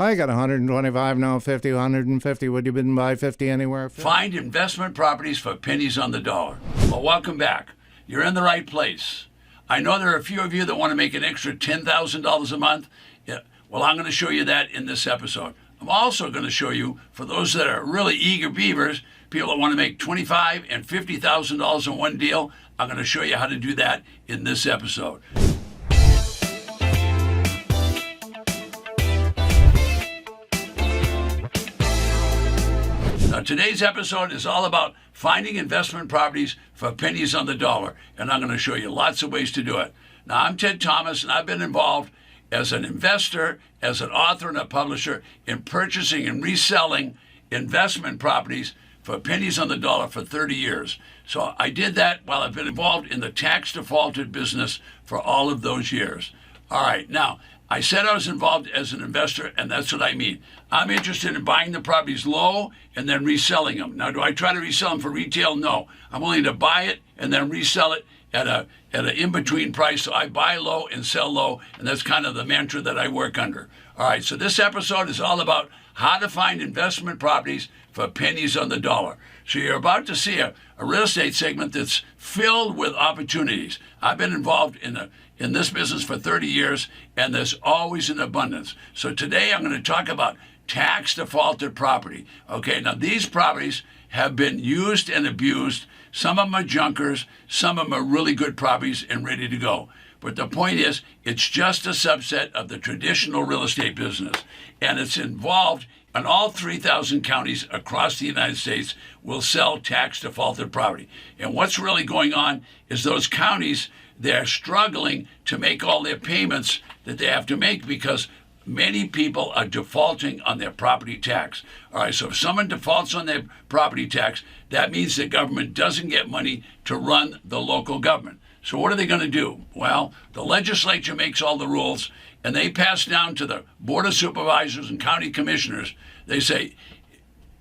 I got 125, now 50, 150. Would you been buy 50 anywhere? Find investment properties for pennies on the dollar. Well, welcome back. You're in the right place. I know there are a few of you that want to make an extra $10,000 a month. Yeah. Well, I'm going to show you that in this episode. I'm also going to show you, for those that are really eager beavers, people that want to make $25,000 and $50,000 in one deal, I'm going to show you how to do that in this episode. Now, today's episode is all about finding investment properties for pennies on the dollar, and I'm going to show you lots of ways to do it. Now, I'm Ted Thomas, and I've been involved as an investor, as an author, and a publisher in purchasing and reselling investment properties for pennies on the dollar for 30 years. So I did that while I've been involved in the tax defaulted business for all of those years. All right, now, I said I was involved as an investor, and that's what I mean. I'm interested in buying the properties low and then reselling them. Now, do I try to resell them for retail? No. I'm willing to buy it and then resell it at an in-between price. So I buy low and sell low, and that's kind of the mantra that I work under. All right, so this episode is all about how to find investment properties for pennies on the dollar. So you're about to see a real estate segment that's filled with opportunities. I've been involved in this business for 30 years, and there's always an abundance. So today I'm going to talk about tax defaulted property. Okay, now these properties have been used and abused. Some of them are junkers, some of them are really good properties and ready to go. But the point is, it's just a subset of the traditional real estate business, and it's involved in all 3,000 counties across the United States will sell tax defaulted property. And what's really going on is those counties, they're struggling to make all their payments that they have to make because many people are defaulting on their property tax. All right, so if someone defaults on their property tax, that means the government doesn't get money to run the local government. So what are they going to do? Well, the legislature makes all the rules, and they pass down to the Board of Supervisors and county commissioners. They say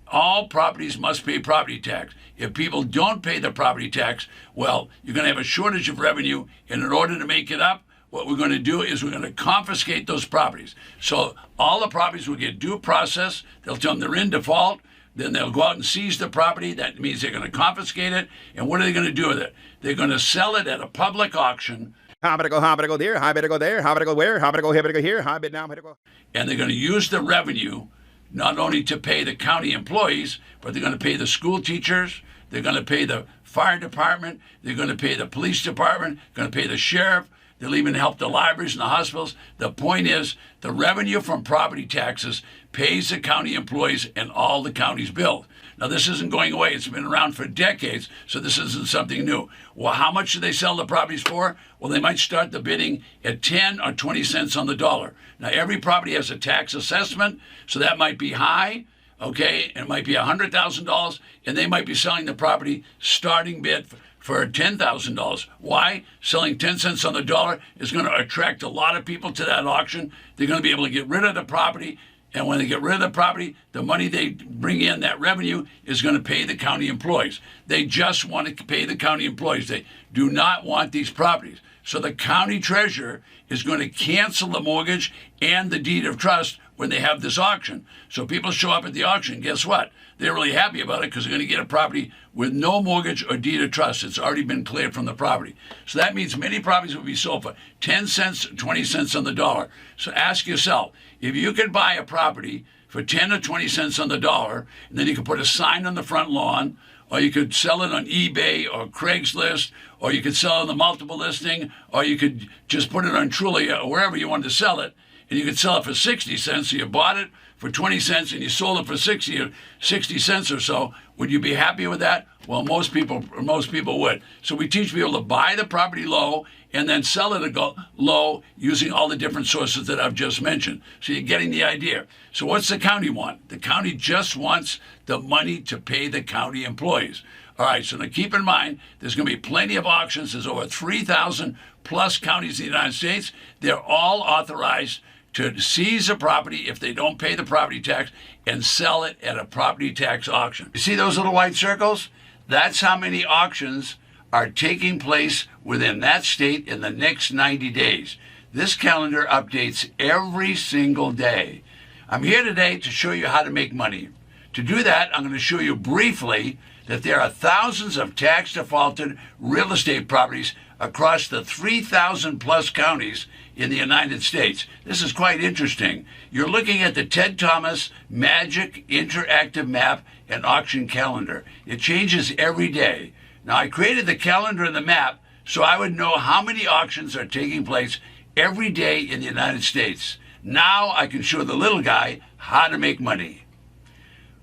all properties must pay property tax. If people don't pay the property tax, well, you're going to have a shortage of revenue, and in order to make it up, what we're going to do is we're going to confiscate those properties. So all the properties will get due process. They'll tell them they're in default. Then they'll go out and seize the property. That means they're going to confiscate it. And what are they going to do with it? They're going to sell it at a public auction. How better go there? How better go there? How better go where? How better go here? Better go here? How better now? Better go. And they're going to use the revenue not only to pay the county employees, but they're going to pay the school teachers. They're going to pay the fire department. They're going to pay the police department. They're going to pay the sheriff. They'll even help the libraries and the hospitals. The point is, the revenue from property taxes pays the county employees and all the county's bills. Now, this isn't going away. It's been around for decades, so this isn't something new. Well, how much do they sell the properties for? Well, they might start the bidding at 10 or 20 cents on the dollar. Now, every property has a tax assessment, so that might be high, okay? It might be $100,000, and they might be selling the property starting bid for $10,000. Why? Selling 10 cents on the dollar is going to attract a lot of people to that auction. They're going to be able to get rid of the property. And when they get rid of the property, the money they bring in, that revenue, is going to pay the county employees. They just want to pay the county employees. They do not want these properties. So the county treasurer is going to cancel the mortgage and the deed of trust when they have this auction. So people show up at the auction. Guess what? They're really happy about it because they're going to get a property with no mortgage or deed of trust. It's already been cleared from the property. So that means many properties will be sold for 10 cents, 20 cents on the dollar. So ask yourself, if you could buy a property for 10 or 20 cents on the dollar, and then you could put a sign on the front lawn, or you could sell it on eBay or Craigslist, or you could sell it on the multiple listing, or you could just put it on Trulia or wherever you wanted to sell it, and you could sell it for 60 cents. So you bought it for 20 cents and you sold it for 60 cents or so. Would you be happy with that? Well, most people would. So we teach people to buy the property low and then sell it low using all the different sources that I've just mentioned. So you're getting the idea. So what's the county want? The county just wants the money to pay the county employees. All right, so now keep in mind, there's going to be plenty of auctions. There's over 3,000 plus counties in the United States. They're all authorized to seize a property if they don't pay the property tax and sell it at a property tax auction. You see those little white circles? That's how many auctions are taking place within that state in the next 90 days. This calendar updates every single day. I'm here today to show you how to make money. To do that, I'm going to show you briefly that there are thousands of tax defaulted real estate properties across the 3,000 plus counties in the United States. This is quite interesting. You're looking at the Ted Thomas Magic Interactive Map and Auction Calendar. It changes every day. Now, I created the calendar and the map so I would know how many auctions are taking place every day in the United States. Now I can show the little guy how to make money.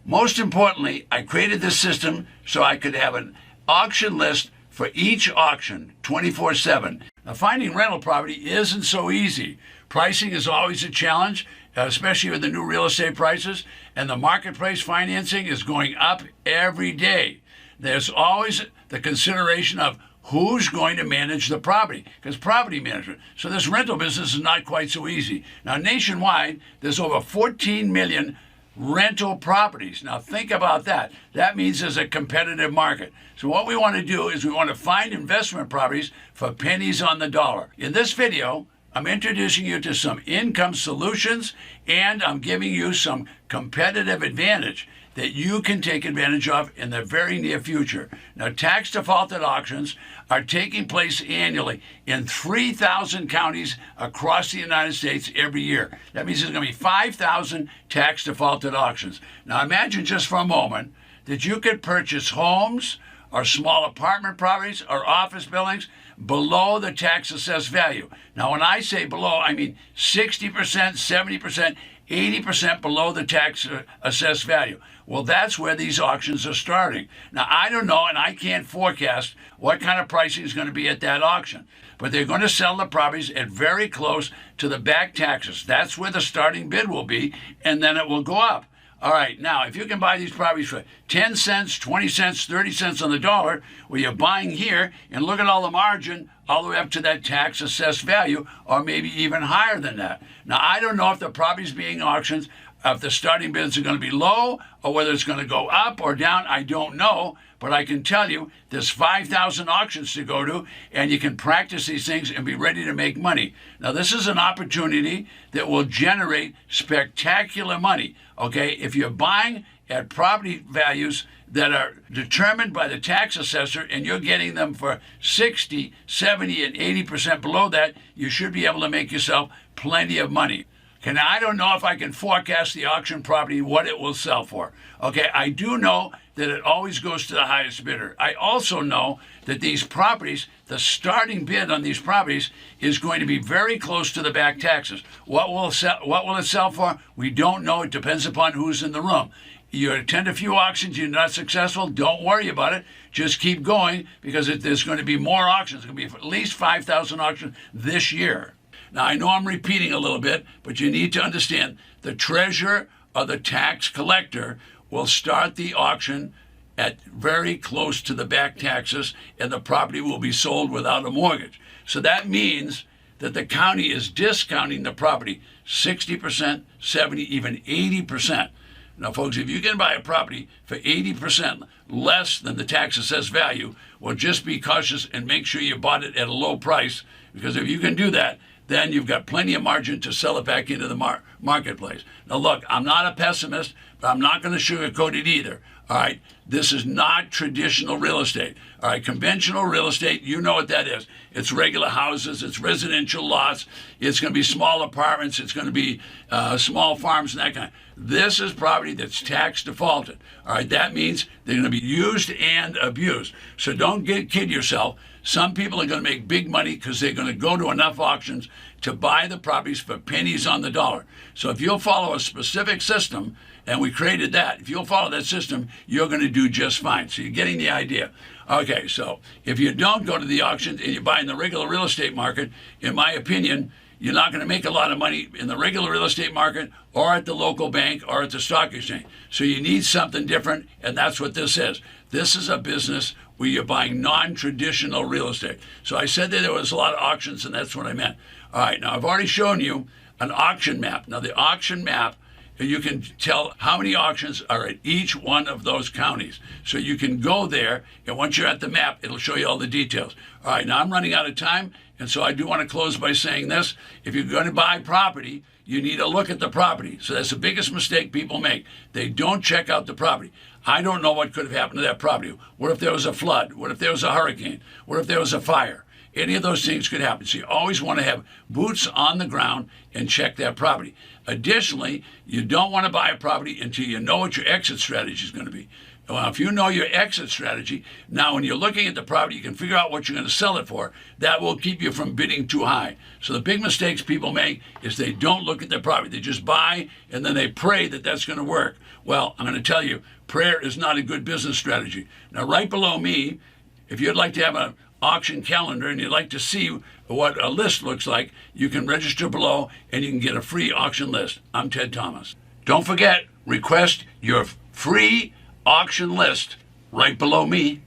Most importantly, I created this system so I could have an auction list for each auction 24/7. Now, finding rental property isn't so easy. Pricing is always a challenge, especially with the new real estate prices, and the marketplace financing is going up every day. There's always the consideration of who's going to manage the property, because property management. So this rental business is not quite so easy. Now, nationwide, there's over 14 million rental properties. Now, think about that. That means there's a competitive market. So what we want to do is we want to find investment properties for pennies on the dollar. In this video, I'm introducing you to some income solutions, and I'm giving you some competitive advantage that you can take advantage of in the very near future. Now, tax defaulted auctions are taking place annually in 3,000 counties across the United States every year. That means there's going to be 5,000 tax defaulted auctions. Now, imagine just for a moment that you could purchase homes or small apartment properties or office buildings below the tax assessed value. Now, when I say below, I mean 60%, 70%, 80% below the tax assessed value. Well, that's where these auctions are starting. Now, I don't know, and I can't forecast what kind of pricing is going to be at that auction, but they're going to sell the properties at very close to the back taxes. That's where the starting bid will be, and then it will go up. All right, now, if you can buy these properties for 10 cents, 20 cents, 30 cents on the dollar, well, you're buying here, and look at all the margin all the way up to that tax assessed value, or maybe even higher than that. Now, I don't know if the properties being auctioned, if the starting bids are going to be low, or whether it's going to go up or down, I don't know. But I can tell you there's 5,000 auctions to go to, and you can practice these things and be ready to make money. Now, this is an opportunity that will generate spectacular money, okay? If you're buying at property values that are determined by the tax assessor and you're getting them for 60, 70, and 80% below that, you should be able to make yourself plenty of money. Okay, now I don't know if I can forecast the auction property, what it will sell for. Okay, I do know that it always goes to the highest bidder. I also know that these properties, the starting bid on these properties is going to be very close to the back taxes. What will it sell for? We don't know. It depends upon who's in the room. You attend a few auctions, you're not successful, don't worry about it. Just keep going, because there's going to be more auctions. There's going to be at least 5,000 auctions this year. Now, I know I'm repeating a little bit, but you need to understand the treasurer or the tax collector will start the auction at very close to the back taxes, and the property will be sold without a mortgage. So that means that the county is discounting the property 60%, 70, even 80%. Now, folks, if you can buy a property for 80% less than the tax assessed value, well, just be cautious and make sure you bought it at a low price, because if you can do that, then you've got plenty of margin to sell it back into the marketplace. Now, look, I'm not a pessimist, but I'm not going to sugarcoat it either. All right, this is not traditional real estate. All right, conventional real estate, you know what that is. It's regular houses, it's residential lots, it's going to be small apartments, it's going to be small farms and that kind. This is property that's tax defaulted. All right, that means they're going to be used and abused. So don't kid yourself. Some people are going to make big money because they're going to go to enough auctions to buy the properties for pennies on the dollar. So if you'll follow a specific system, and we created that, if you'll follow that system, you're going to do just fine. So you're getting the idea. Okay, so if you don't go to the auctions and you buy in the regular real estate market, in my opinion, you're not going to make a lot of money in the regular real estate market or at the local bank or at the stock exchange. So you need something different, and that's what this is. This is a business where you're buying non-traditional real estate. So I said that there was a lot of auctions, and that's what I meant. All right, now I've already shown you an auction map. Now the auction map, you can tell how many auctions are at each one of those counties. So you can go there, and once you're at the map, it'll show you all the details. All right, now I'm running out of time, and so I do want to close by saying this. If you're going to buy property, you need to look at the property. So that's the biggest mistake people make. They don't check out the property. I don't know what could have happened to that property. What if there was a flood? What if there was a hurricane? What if there was a fire? Any of those things could happen. So you always want to have boots on the ground and check that property. Additionally, you don't want to buy a property until you know what your exit strategy is going to be. Well, if you know your exit strategy, now when you're looking at the property, you can figure out what you're going to sell it for. That will keep you from bidding too high. So the big mistakes people make is they don't look at their property. They just buy and then they pray that that's going to work. Well, I'm going to tell you, prayer is not a good business strategy. Now, right below me, if you'd like to have an auction calendar and you'd like to see what a list looks like, you can register below and you can get a free auction list. I'm Ted Thomas. Don't forget, request your free auction list right below me.